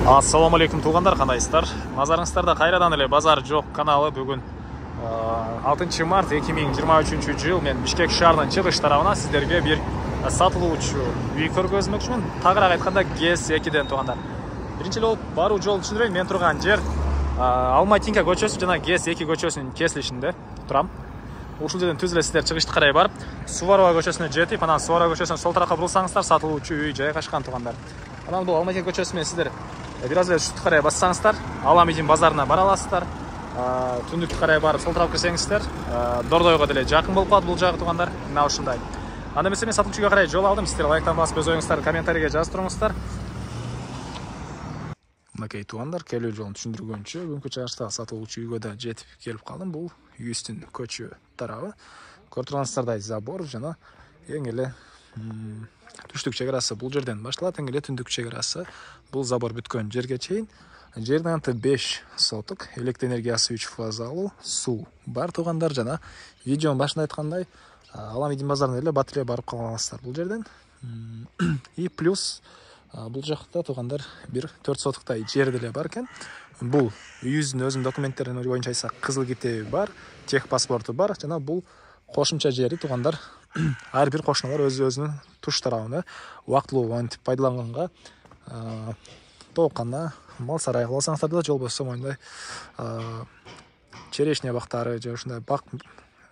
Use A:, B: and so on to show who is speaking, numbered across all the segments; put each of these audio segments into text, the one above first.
A: Ассаламу алейкум туугандар, кандайсыздар? Назарыңыздарда кайрадан эле Базар жок каналы. Бүгүн 6 март 2023 жыл мен Бишкек шаарынын чыгыш тарабына сиздерге бир сатылуучу үй көргөзмөкчүмүн. Тагыраак айтканда ГЭС-2ден туугандар. Биринчи эле болуп баруу жолун түшүндүрөйүн. Мен турган жер Алматинка көчөсү жана ГЭС-2 көчөсүнүн кесилишинде турам. Ушул жерден түз эле сиздер чыгышты карай барып, Суворова көчөсүнө жетип, анан Суворова көчөсүнөн сол тарапка бурулсаңыздар сатылуучу үй жайгашкан туугандар. Анан бул Алматинка көчөсү менен сиздер бир аз эле түштү карай бассаңыздар, Аламидин базарына бара аласыздар. Түндүктү карай барып сол тарапка кирсеңиздер, Дордойго деле жакын болуп калат бул жагы туугандар. Мына ушундай. Анда эмесе мен сатылуучуга карай жол алдым. Сиздер лайктан басып өз оюңуздарды комментарийге жазып туруңуздар. Мынакей туугандар, келүү жолун түшүндүргөнчө бүгүнкү чыгыштагы сатылуучу үйгө да жетип келип калдым. Бул үй үстүн көчө тарабы. Көрүп турганыңыздардай забор жана эң эле түштүк чек арасы бул жерден башталат, эң эле түндүк чек арасы бул забор бүткөн жерге чейин. Жердин анты 5 соток, электр энергиясы 3 фазалуу, суу бар туугандар жана видеонун башында айткандай, Аламидин базарына эле бат эле барып кала аласыздар бул жерден. И плюс бул жакта туугандар бир 4 сотоктай жер деле бар экен. Бул үйүбүздүн өзүнүн документтерин боюнча айсак кызыл китеби бар, тех паспорту бар жана бул кошумча жери туугандар. Ар бир кошуналар өзүнүн туш тарабын убактылуу антип пайдаланганга, тоокканда, мал сарай кылсаңыздар да, жол болсо моундай черешня бактары же ушундай бак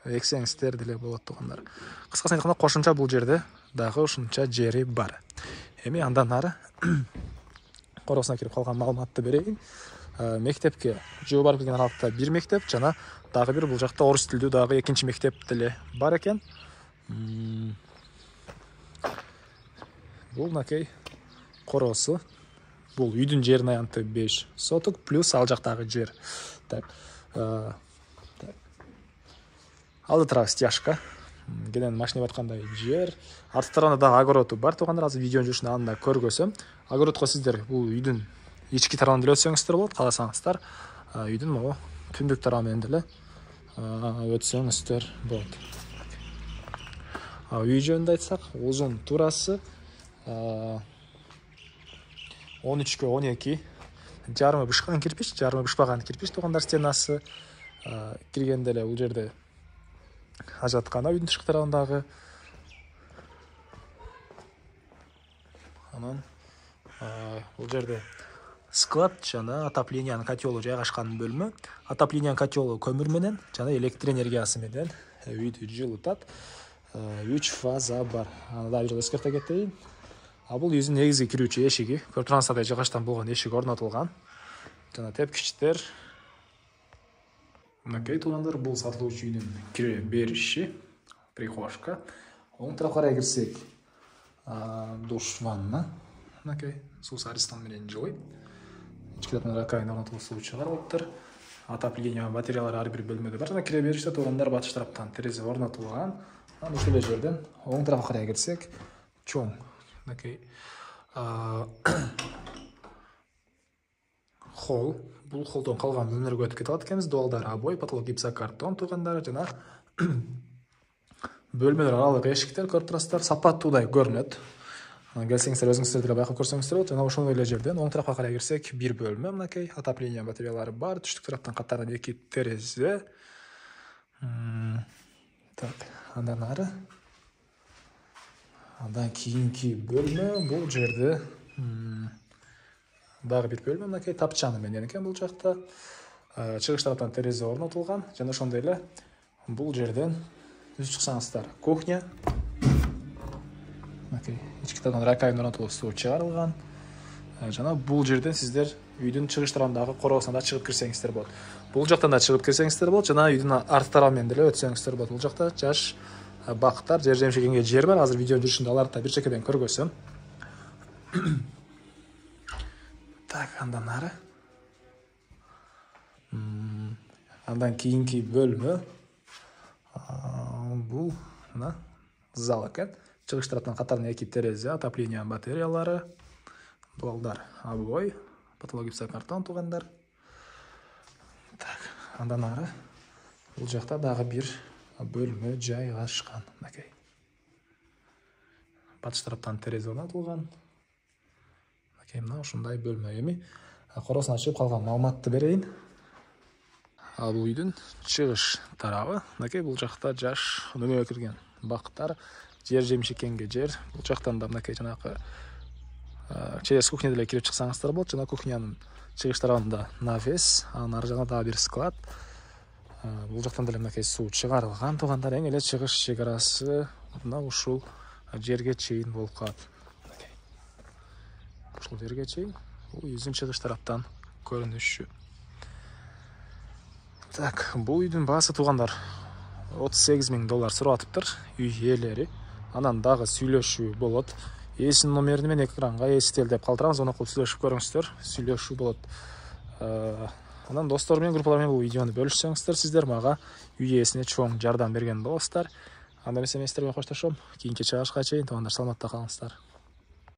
A: эксеңиздер деле болот туугандар. Кыскасын айтканда кошумча бул жерде дагы ушунча жери бар. Эми андан ары коросуна кирип калган маалыматты берейин. Мектепке жөө барып келген аралыкта бир мектеп жана дагы бир бул жакта орус тилдүү дагы экинчи мектеп деле бар экен. Бул мынакей коросу. Бул үйдүн жерин аянты 5 соток плюс ал жактагы жер. Алды тарабы стяжка. Кенен машина баткандай жер. Арты тарабында дагы огороду бар туугандар. Азыр видеонун жүрүшүндө анда көргөзөм. Огородко сиздер бул үйдүн ички тарабын деле өтсөңүздөр болот, кааласаңыздар. Үйдүн могу түндүк тарабы менен деле өтсөңүздөр болот. Үй жөнүндө айтсак, узун турасы 13x12, жарымы бышкан кирпич, жарымы бышпаган кирпич туугандар стенасы. Киргенде эле бул жерде ажаткана үйдүн тышкы тарабындагы. Анан бул жерде склад жана отоплениянын котелу жайгашкан бөлмө. Отоплениянын котелу көмүр менен жана электр энергиясы менен үйдү жылытат. 3 фаза бар. Аны да бир жолу эскерте кетейин. Бул үйдүн негизги кирүүчү эшиги. Көрүп турганыңыздардай жыгачтан болгон эшик орнотулган. Жана тепкичтер. Мынакей туугандар, бул сатылуучу үйдүн кире бериши, прихожка. Оң тарапка карай кирсек, душ, ванна. Мынакей суу сарыстан менен жылый. Ички тараптан раковина орнотулуп суу чыгарылыптыр. Отопление батареялары ар бир бөлмөдө бар. Жана кире бериште туугандар батыш тараптан терезе орнотулган. Анан ушул эле жерден оң тарапка карай кирсек, чоң мынакей холл. Бул холлдон калган бөлмөлөргө өтүп кете алат экенбиз. Дуалдар обой, потолок гипсокартон туугандар жана бөлмөлөр аралык эшиктер көрүп турасыздар, сапаттуудай көрүнөт. Келсеңиздер өзүңүздөр деле байкап көрсөңүздөр болот. Жана ошол эле жерден оң тарапка карай кирсек, бир бөлмө мынакей, отопление батареялары бар, түштүк тараптан катарынан 2 терезе. Андан ары. Андан кийинки бөлмө бул жерде дагы бир бөлмө мынакей тапчаны менен экен бул жакта. Чыгыш тараптан терезе орнотулган жана ошондой эле бул жерден түз чыксаңыздар кухня. Мынакей ички тараптан раковина орнотулуп суу чыгарылган. Жана бул жерден сиздер үйдүн чыгыш тарабындагы короосуна да чыгып кирсеңиздер болот. Бул жактан да чыгып кирсеңиздер болот жана үйдүн арты тарабы менен деле өтсөңүздөр болот. Бул жакта жаш бактар, жер жемшегенге жер бар. Азыр видеонун жүрүшүндө аларды да бир чекеден көргөзөм. Андан ары. Андан кийинки бөлмө бул мына зал экен. Чыгыш тараптан катарынан 2 терезе, отопление батареялары, дуалдар обой, потолок гипсокартон туугандар. Андан ары бул жакта дагы бир бөлмө жайгашкан. Мынакей. Батыш тараптан терезе орнотулган. Мына ушундай бөлмө. Эми короосун ачып калган маалыматты берейин. Ал бул үйдүн чыгыш тарабы. Мынакей бул жакта жаш дүнүйгө кирген бактар, жер жемишекенге жер. Бул жактан да мынакей жанагы через кухня деле кирип чыксаңыздар болот. Жана кухнянын чыгыш тарабында навес, анын ары жагында дагы бир склад. Бул жактан деле мынакей суу чыгарылган. Туугандар, эң эле чыгыш чек арасы мына ушул жерге чейин болуп калат. Ушул жерге чейин бул үйдүн чыгыш тараптан көрүнүшү. Так, бул үйдүн баасы туугандар $38,000 сурап атыптыр үй ээлери. Анан дагы сүйлөшүү болот. Ээсинин номерин мен экранга эстелдеп калтырабыз, аны окуп сүйлөшүп көрүңүздөр. Сүйлөшүү болот. Анан достор менен, группалар менен бул видеону бөлүшсөңүздөр, сиздер мага үй ээсине чоң жардам берген болосуздар. Анда эмесе мен сиздер менен коштошом. Кийинки чыгышка чейин туугандар, саламатта калыңыздар.